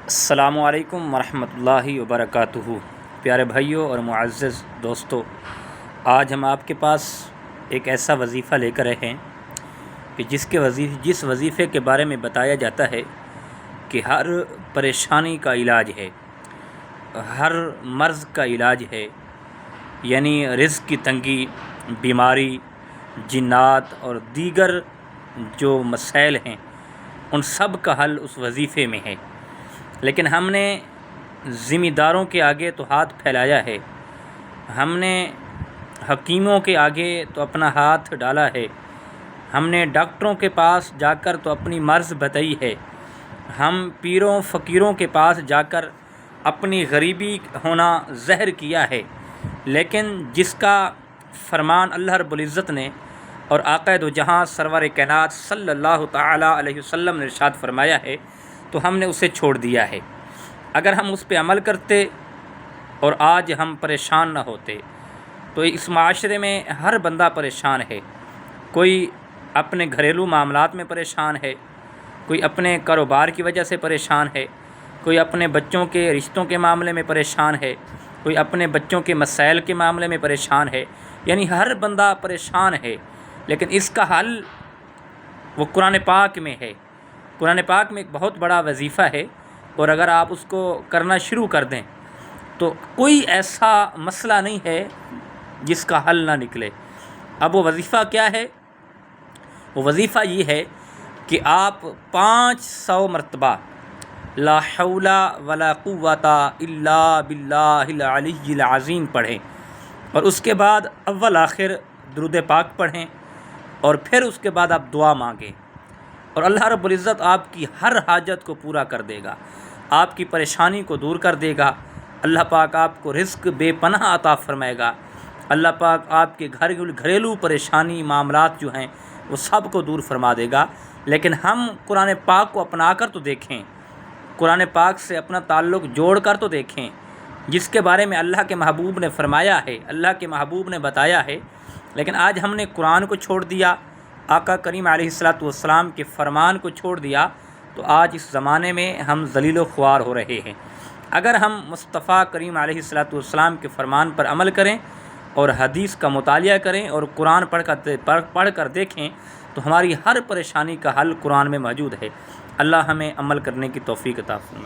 السلام علیکم ورحمۃ اللہ وبرکاتہ۔ پیارے بھائیوں اور معزز دوستو، آج ہم آپ کے پاس ایک ایسا وظیفہ لے کر آئے ہیں کہ جس وظیفے کے بارے میں بتایا جاتا ہے کہ ہر پریشانی کا علاج ہے، ہر مرض کا علاج ہے، یعنی رزق کی تنگی، بیماری، جنات اور دیگر جو مسائل ہیں ان سب کا حل اس وظیفے میں ہے۔ لیکن ہم نے ذمہ داروں کے آگے تو ہاتھ پھیلایا ہے، ہم نے حکیموں کے آگے تو اپنا ہاتھ ڈالا ہے، ہم نے ڈاکٹروں کے پاس جا کر تو اپنی مرض بتائی ہے، ہم پیروں فقیروں کے پاس جا کر اپنی غریبی ہونا ظاہر کیا ہے، لیکن جس کا فرمان اللہ رب العزت نے اور آقا دو جہاں سرور کائنات صلی اللہ تعالیٰ علیہ وسلم نے ارشاد فرمایا ہے تو ہم نے اسے چھوڑ دیا ہے۔ اگر ہم اس پہ عمل کرتے اور آج ہم پریشان نہ ہوتے تو اس معاشرے میں ہر بندہ پریشان ہے۔ کوئی اپنے گھریلو معاملات میں پریشان ہے، کوئی اپنے کاروبار کی وجہ سے پریشان ہے، کوئی اپنے بچوں کے رشتوں کے معاملے میں پریشان ہے، کوئی اپنے بچوں کے مسائل کے معاملے میں پریشان ہے، یعنی ہر بندہ پریشان ہے۔ لیکن اس کا حل وہ قرآن پاک میں ہے۔ قرآن پاک میں ایک بہت بڑا وظیفہ ہے، اور اگر آپ اس کو کرنا شروع کر دیں تو کوئی ایسا مسئلہ نہیں ہے جس کا حل نہ نکلے۔ اب وہ وظیفہ کیا ہے؟ وہ وظیفہ یہ ہے کہ آپ 500 مرتبہ لا حول ولا قوت الا باللہ العلی العظیم پڑھیں، اور اس کے بعد اول آخر درود پاک پڑھیں، اور پھر اس کے بعد آپ دعا مانگیں، اور اللہ رب العزت آپ کی ہر حاجت کو پورا کر دے گا، آپ کی پریشانی کو دور کر دے گا۔ اللہ پاک آپ کو رزق بے پناہ عطا فرمائے گا۔ اللہ پاک آپ کے گھریلو پریشانی معاملات جو ہیں وہ سب کو دور فرما دے گا۔ لیکن ہم قرآن پاک کو اپنا کر تو دیکھیں، قرآن پاک سے اپنا تعلق جوڑ کر تو دیکھیں، جس کے بارے میں اللہ کے محبوب نے فرمایا ہے، اللہ کے محبوب نے بتایا ہے۔ لیکن آج ہم نے قرآن کو چھوڑ دیا، آقا کریم علیہ الصلوۃ والسلام کے فرمان کو چھوڑ دیا، تو آج اس زمانے میں ہم ذلیل و خوار ہو رہے ہیں۔ اگر ہم مصطفیٰ کریم علیہ الصلوۃ والسلام کے فرمان پر عمل کریں اور حدیث کا مطالعہ کریں اور قرآن پڑھ کر دیکھیں تو ہماری ہر پریشانی کا حل قرآن میں موجود ہے۔ اللہ ہمیں عمل کرنے کی توفیق عطا فرمائے۔